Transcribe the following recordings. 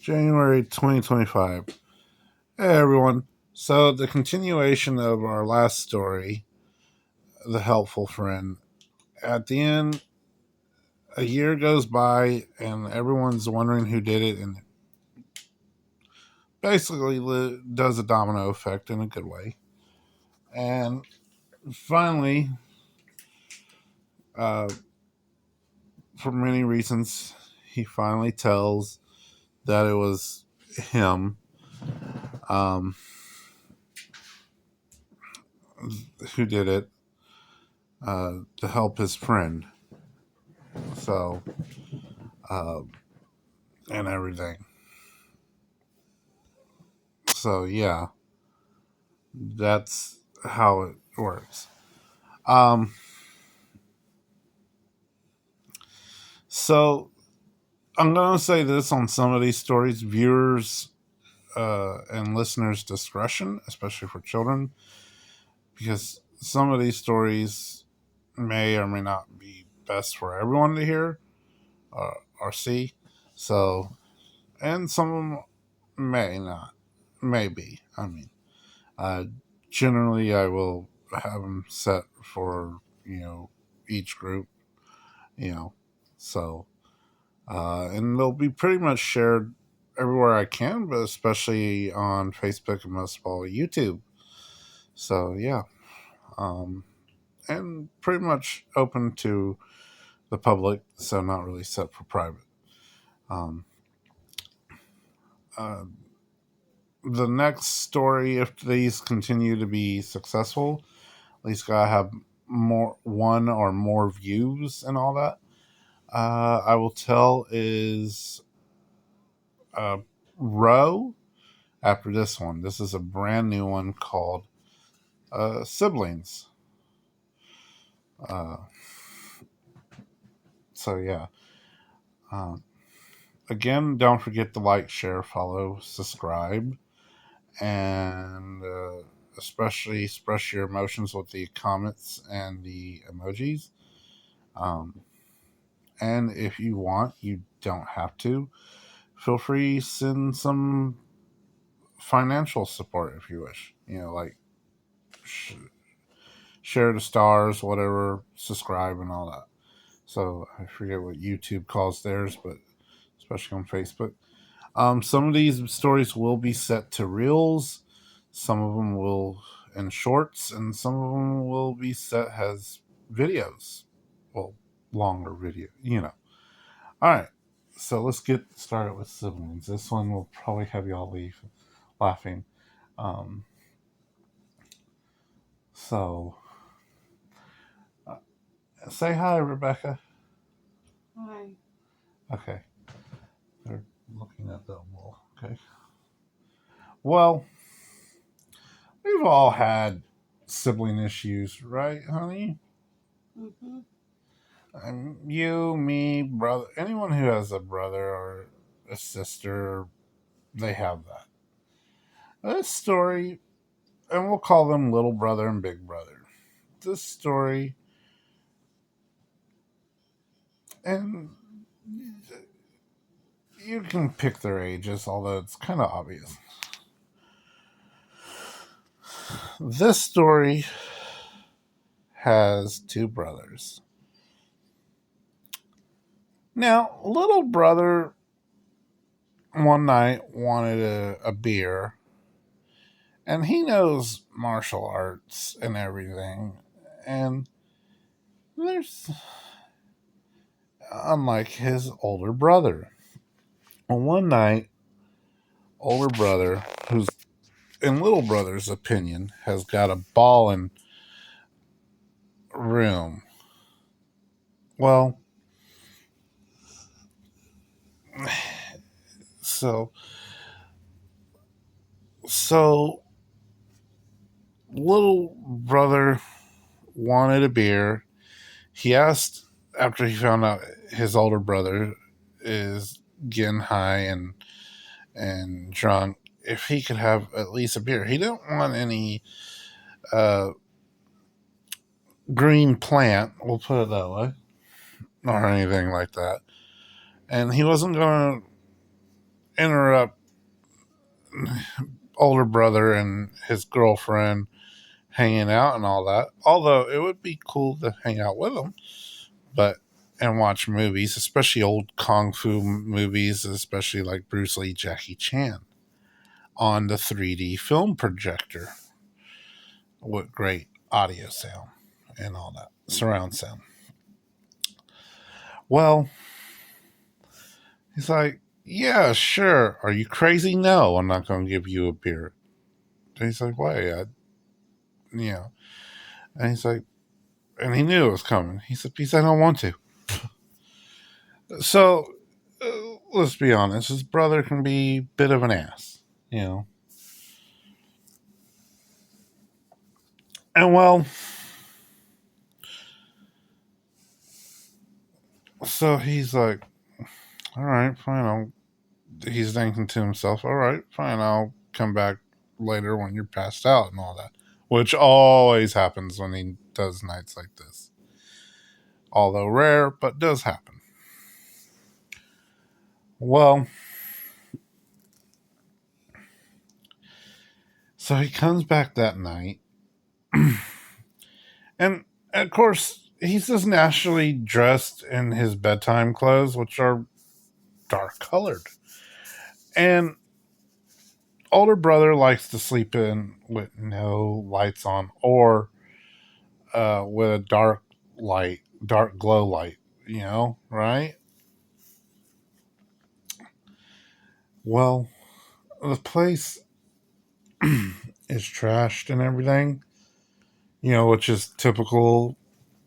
January 2025. Hey everyone. So, the continuation of our last story, The Helpful Friend. At the end, a year goes by and everyone's wondering who did it, and basically does a domino effect in a good way. And finally, uh, for many reasons, he finally tells that it was him um, who did it to help his friend. So, uh, and everything. So yeah, that's how it works. Um, so I'm gonna say this on some of these stories: viewers and listeners' discretion, especially for children, because some of these stories may or may not be best for everyone to hear or see. So, and some of them may not, maybe. I mean, uh, generally, I will have them set for each group. You know, so and they'll be pretty much shared everywhere I can, but especially on Facebook and most of all YouTube. So yeah, um, and pretty much open to the public, so not really set for private. Um, uh, the next story, if these continue to be successful, at least gotta have more one or more views and all that. I will tell is uh, Row after this one. This is a brand new one called Siblings. Uh, so yeah. Um, Again, don't forget to like, share, follow, subscribe, and especially express your emotions with the comments and the emojis. Um, and if you want, you don't have to. Feel free to send some financial support if you wish. Like sh- share the stars, whatever, subscribe, and all that. So I forget what YouTube calls theirs, but especially on Facebook. Some of these stories will be set to reels. Some of them will in shorts, and some of them will be set as videos. Well, longer video, All right, so let's get started with siblings. This one will probably have y'all laughing. Um, so, uh, say hi, Rebecca. Hi. Okay, they're looking at the wall. Okay. Well, we've all had sibling issues, right, honey? Mm-hmm. You, me, brother, anyone who has a brother or a sister, they have that. This story, and we'll call them little brother and big brother. This story, and you can pick their ages, although it's kind of obvious. This story has two brothers. Now, little brother one night wanted a beer, and he knows martial arts and everything. And there's, unlike his older brother, well, one night, older brother, who's in little brother's opinion, has got a ball in room. Well, so so little brother wanted a beer. He asked after he found out his older brother is getting high and drunk if he could have at least a beer. He didn't want any uh, green plant, we'll put it that way, or anything like that. And he wasn't going to interrupt older brother and his girlfriend hanging out and all that. Although it would be cool to hang out with them, but and watch movies, especially old kung fu movies, especially like Bruce Lee, Jackie Chan, on the 3D film projector with great audio sound and all that surround sound. Well, he's like, yeah, sure. Are you crazy? No, I'm not going to give you a beer. And he's like, why? You know. And he's like, and he knew it was coming. He said, because I don't want to. So, let's be honest. His brother can be a bit of an ass, you know. And well, so he's like, all right, fine. He's thinking to himself, all right, fine. I'll come back later when you're passed out and all that, which always happens when he does nights like this. Although rare, but does happen. Well, so he comes back that night, and of course, he's just naturally dressed in his bedtime clothes, which are dark colored. And older brother likes to sleep in with no lights on or with a dark glow light, right? Well, the place is trashed and everything, which is typical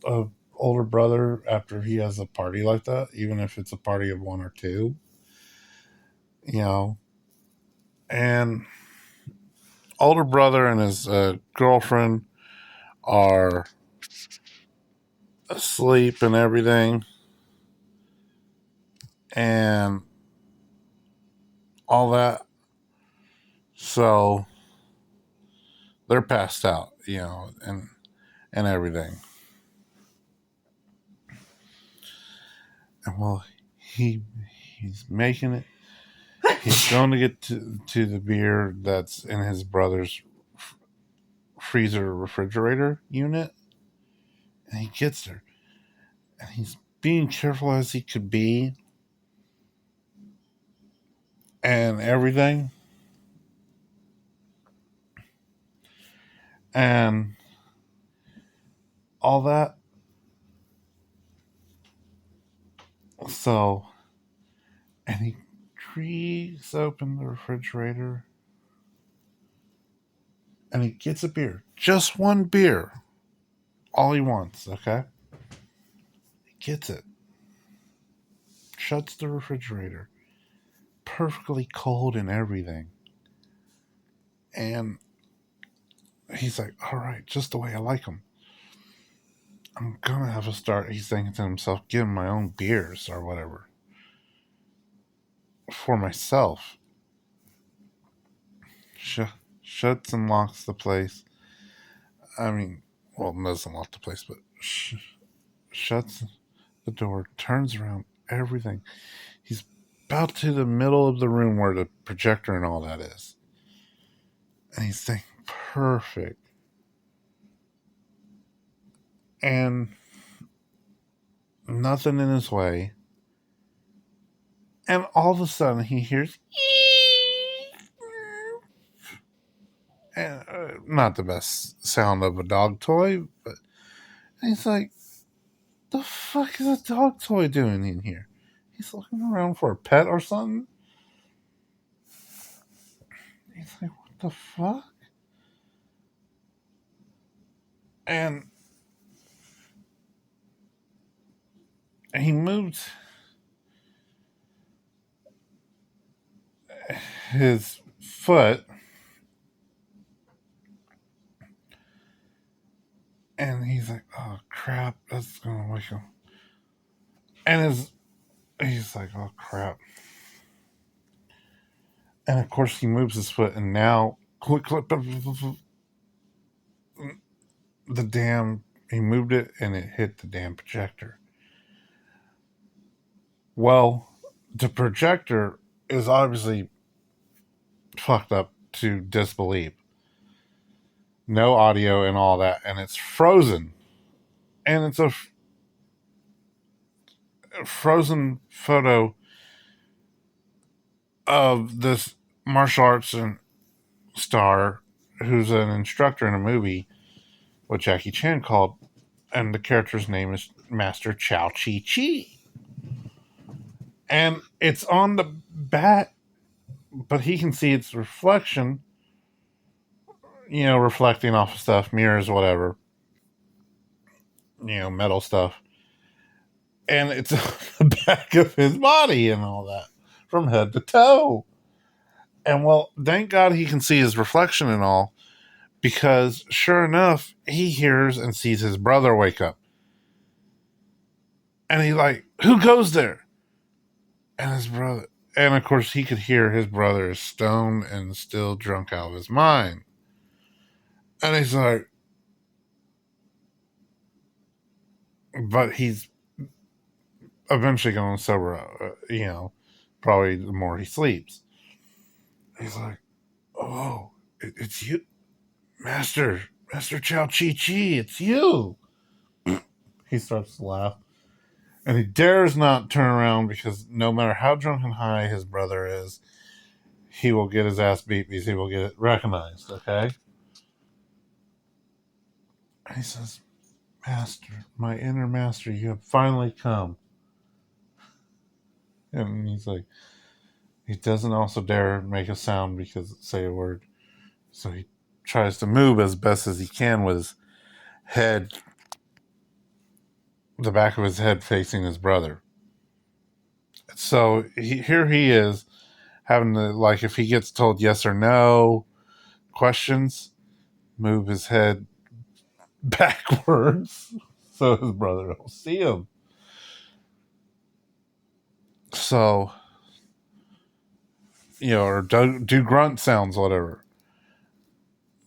of older brother after he has a party like that, even if it's a party of one or two, you know. And older brother and his girlfriend are asleep and everything, and all that. So they're passed out, and everything. And well, he's making it. He's going to get to the beer that's in his brother's freezer refrigerator unit, and he gets there, and he's being careful as he could be, and everything, and all that. So, and he creaks open the refrigerator, and he gets a beer, just one beer, all he wants. Okay, he gets it, shuts the refrigerator, perfectly cold and everything, and he's like, all right, just the way I like them. I'm gonna have to start. He's thinking to himself, getting my own beers or whatever for myself. Shuts and locks the place. I mean, well, doesn't lock the place, but shuts the door, turns around, everything. He's about to the middle of the room where the projector and all that is, and he's thinking, perfect. And nothing in his way. And all of a sudden, he hears, and, not the best sound of a dog toy, but he's like, the fuck is a dog toy doing in here? He's looking around for a pet or something. He's like, what the fuck? And he moved his foot, and he's like, oh crap, that's gonna wake him. And he's like, oh crap. And of course he moves his foot, and now the damn, he moved it and it hit the damn projector. Well, the projector is obviously fucked up to disbelief. No audio and all that, and it's frozen. And it's a frozen photo of this martial arts star who's an instructor in a movie what Jackie Chan called, and the character's name is Master Chow Chi Chi. And it's on the back, but he can see its reflection, reflecting off of stuff, mirrors, whatever, metal stuff. And it's on the back of his body and all that, from head to toe. And well, thank God he can see his reflection and all, because sure enough, he hears and sees his brother wake up. And he's like, who goes there? And his brother, and of course, he could hear his brother is stoned and still drunk out of his mind. And he's like, but he's eventually going to sober up, probably the more he sleeps. He's like, oh, it's you, Master Chow Chi Chi, it's you. He starts to laugh. And he dares not turn around because no matter how drunk and high his brother is, he will get his ass beat because he will get it recognized, okay? And he says, Master, my inner master, you have finally come. And he's like, he doesn't also dare make a sound because say a word. So he tries to move as best as he can with his head, the back of his head facing his brother. So here he is having to, like, if he gets told yes or no questions, move his head backwards so his brother will see him. So, or do grunt sounds, whatever.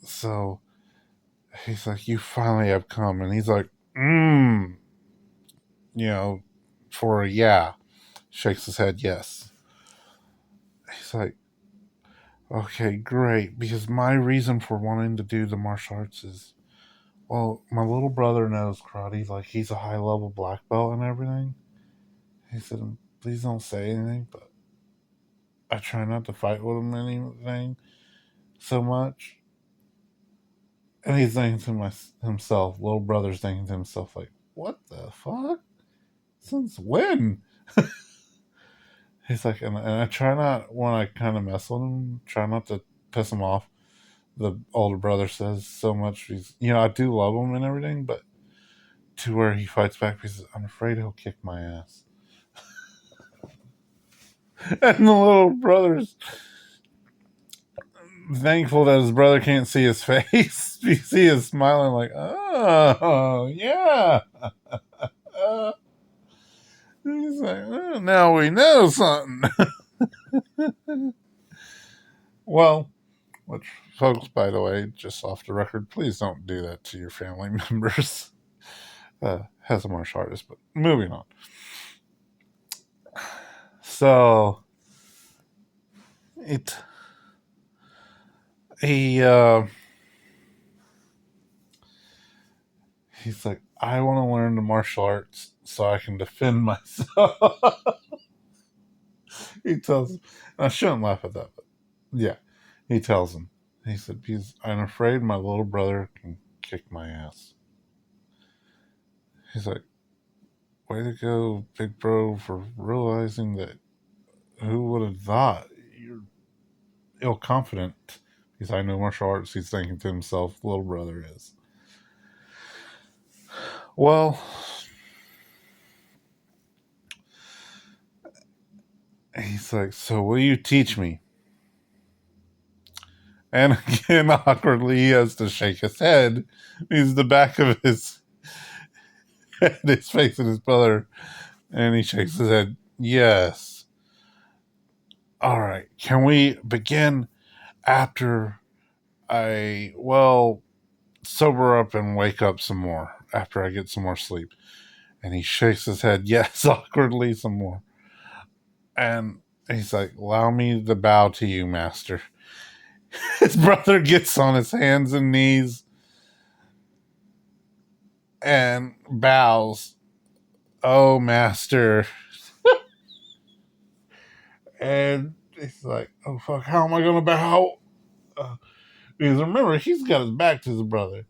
So he's like, you finally have come. And he's like, you know, for a yeah. Shakes his head, yes. He's like, okay, great. Because my reason for wanting to do the martial arts is, well, my little brother knows karate. Like, he's a high level black belt and everything. He said, please don't say anything, but I try not to fight with him anything so much. And he's thinking to himself, little brother's thinking to himself, like, what the fuck? Since when? He's like, and I try not, when I kind of mess with him, try not to piss him off. The older brother says so much. I do love him and everything, but to where he fights back because I'm afraid he'll kick my ass. And the little brother's thankful that his brother can't see his face. You see his smiling like, oh, yeah. He's like, oh, now we know something. Well, which, folks, by the way, just off the record, please don't do that to your family members. As a martial artist, but moving on. So, he, he's like, I want to learn the martial arts so I can defend myself. He tells him, and I shouldn't laugh at that, but yeah, he tells him. He said, because I'm afraid my little brother can kick my ass. He's like, way to go, big bro, for realizing that. Who would have thought? You're ill confident. Because I know martial arts, he's thinking to himself, little brother is. Well, he's like, so will you teach me? And again, awkwardly, he has to shake his head. He's the back of his head is facing his brother. And he shakes his head, yes. All right, can we begin after sober up and wake up some more after I get some more sleep? And he shakes his head, yes, awkwardly, some more. And He's like, allow me to bow to you, master. His brother gets on his hands and knees and bows. Oh, master. And he's like, oh, fuck, how am I going to bow? Because remember, he's got his back to his brother.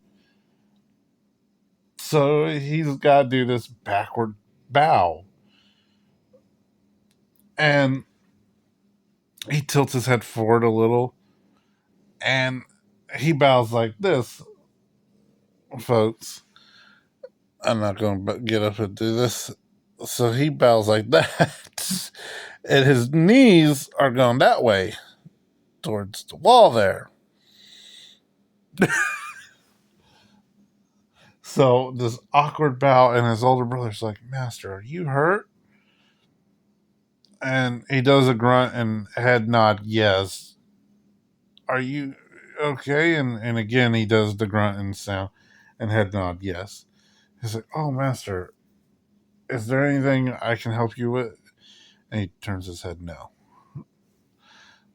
So he's got to do this backward bow. And he tilts his head forward a little. And he bows like this, folks. I'm not going to get up and do this. So he bows like that. And his knees are going that way towards the wall there. So this awkward bow, and his older brother's like, Master, are you hurt? And he does a grunt and head nod, yes. Are you okay? And again, he does the grunt and sound and head nod, yes. He's like, oh, Master, is there anything I can help you with? And he turns his head no.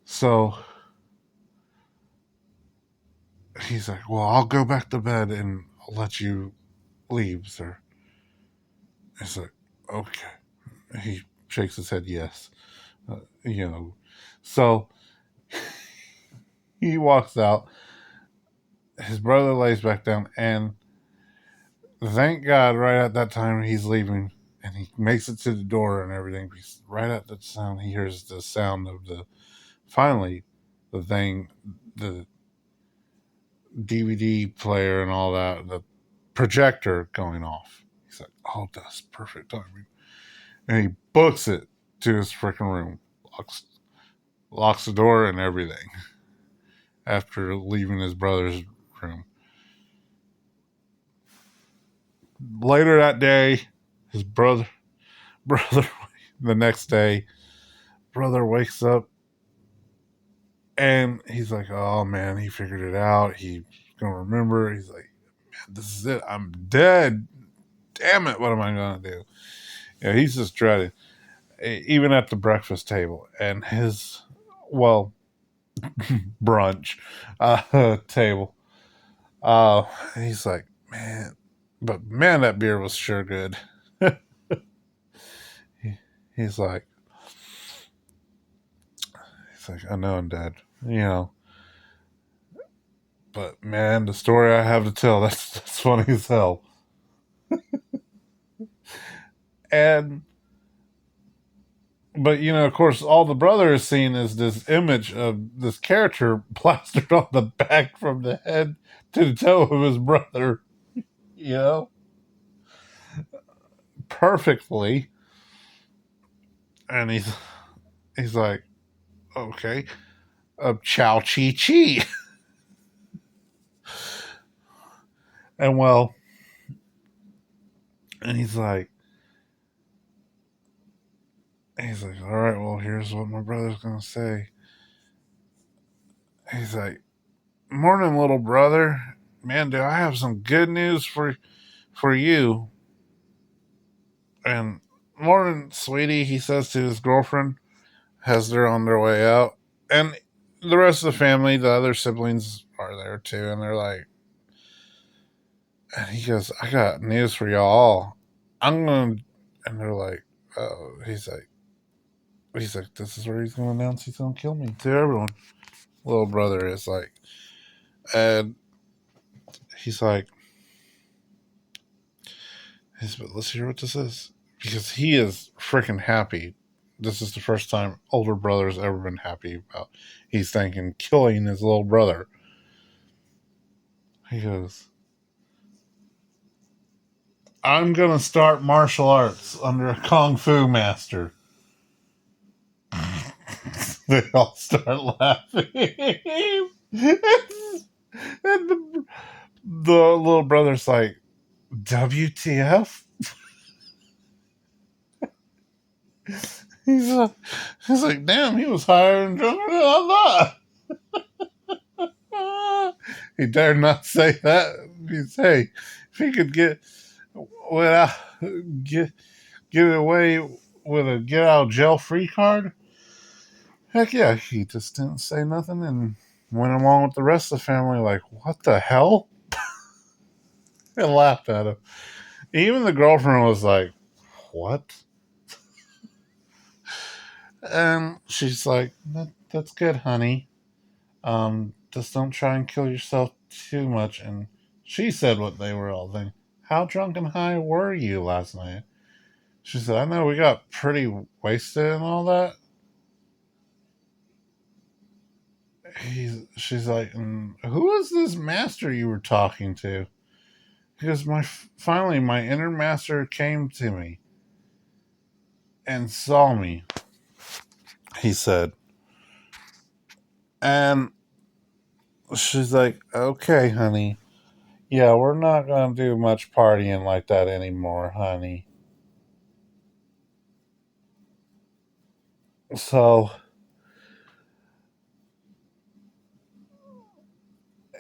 So he's like, well, I'll go back to bed and I'll let you leave, sir. He's like, okay. He shakes his head, yes. You know. So he walks out. His brother lays back down, and thank God, right at that time he's leaving, and he makes it to the door and everything. Right at that sound, he hears the sound of finally, the DVD player and all that, the projector going off. He's like, oh, that's perfect timing. And he books it to his freaking room, locks the door and everything after leaving his brother's room. Later that day, his brother, the next day, brother wakes up and he's like, oh man, he figured it out. He's gonna remember. He's like, man, this is it. I'm dead. Damn it, what am I gonna do? Yeah, he's just dreading. Even at the breakfast table and his, well, brunch table. He's like, man, but man, that beer was sure good. He's like, I know I'm dead, you know. But man, the story I have to tell, that's funny as hell. And but you know, of course, all the brother is seeing is this image of this character plastered on the back from the head to the toe of his brother, you know, perfectly. And he's like, okay, chow chi chi. And well, and he's like, all right, well, here's what my brother's gonna say. He's like, morning, little brother. Man, do I have some good news for you? And morning, sweetie, he says to his girlfriend as they're on their way out. And the rest of the family, the other siblings are there too, and they're like, and he goes, I got news for y'all. I'm gonna, and they're like, oh, he's like, this is where he's gonna announce he's gonna kill me to everyone. Little brother is like, and he's like, but let's hear what this is. Because he is freaking happy. This is the first time older brother's ever been happy about. He's thinking killing his little brother. He goes, I'm going to start martial arts under a kung fu master. They all start laughing. And the little brother's like, WTF? He's, uh, he's like, damn, he was higher and drunker than I thought. He dared not say that. He's, hey, if he could get get away with a get out of jail free card, Heck yeah, he just didn't say nothing and went along with the rest of the family like, what the hell? And laughed at him. Even the girlfriend was like, what? And she's like, that's good, honey. Just don't try and kill yourself too much. And she said what they were all thinking. How drunk and high were you last night? She said, I know we got pretty wasted and all that. She's like, who is this master you were talking to? Because finally my inner master came to me and saw me. He said, and she's like, okay, honey. Yeah, we're not gonna do much partying like that anymore, honey. So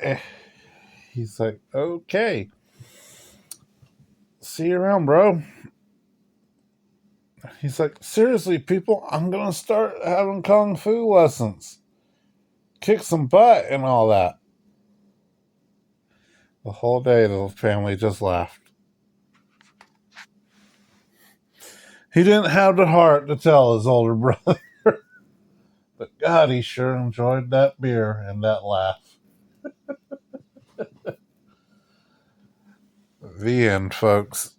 eh, he's like, okay, see you around, bro. He's like, seriously, people, I'm gonna start having kung fu lessons, kick some butt, and all that. The whole day, the family just laughed. He didn't have the heart to tell his older brother, but God, he sure enjoyed that beer and that laugh. The end, folks.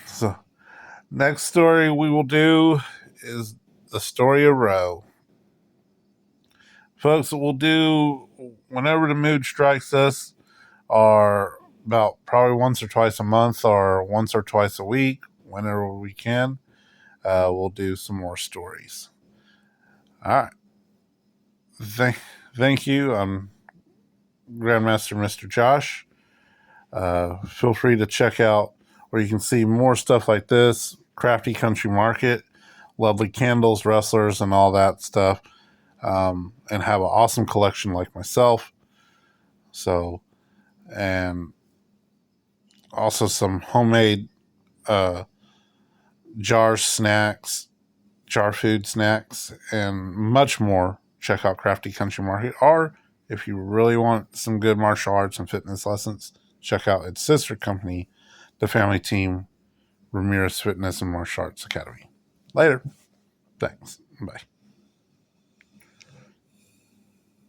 So, next story we will do is the story of Roe. Folks, we'll do whenever the mood strikes us, or about probably once or twice a month, or once or twice a week, whenever we can. We'll do some more stories. All right. Thank you. I'm Grandmaster Mr. Josh. Feel free to check out where you can see more stuff like this. Crafty Country Market, lovely candles, wrestlers, and all that stuff. And have an awesome collection like myself. So, and also some homemade uh, jar snacks, jar food snacks, and much more. Check out Crafty Country Market. Or if you really want some good martial arts and fitness lessons, check out its sister company, the family team, Ramirez Fitness and Martial Arts Academy. Later. Thanks. Bye.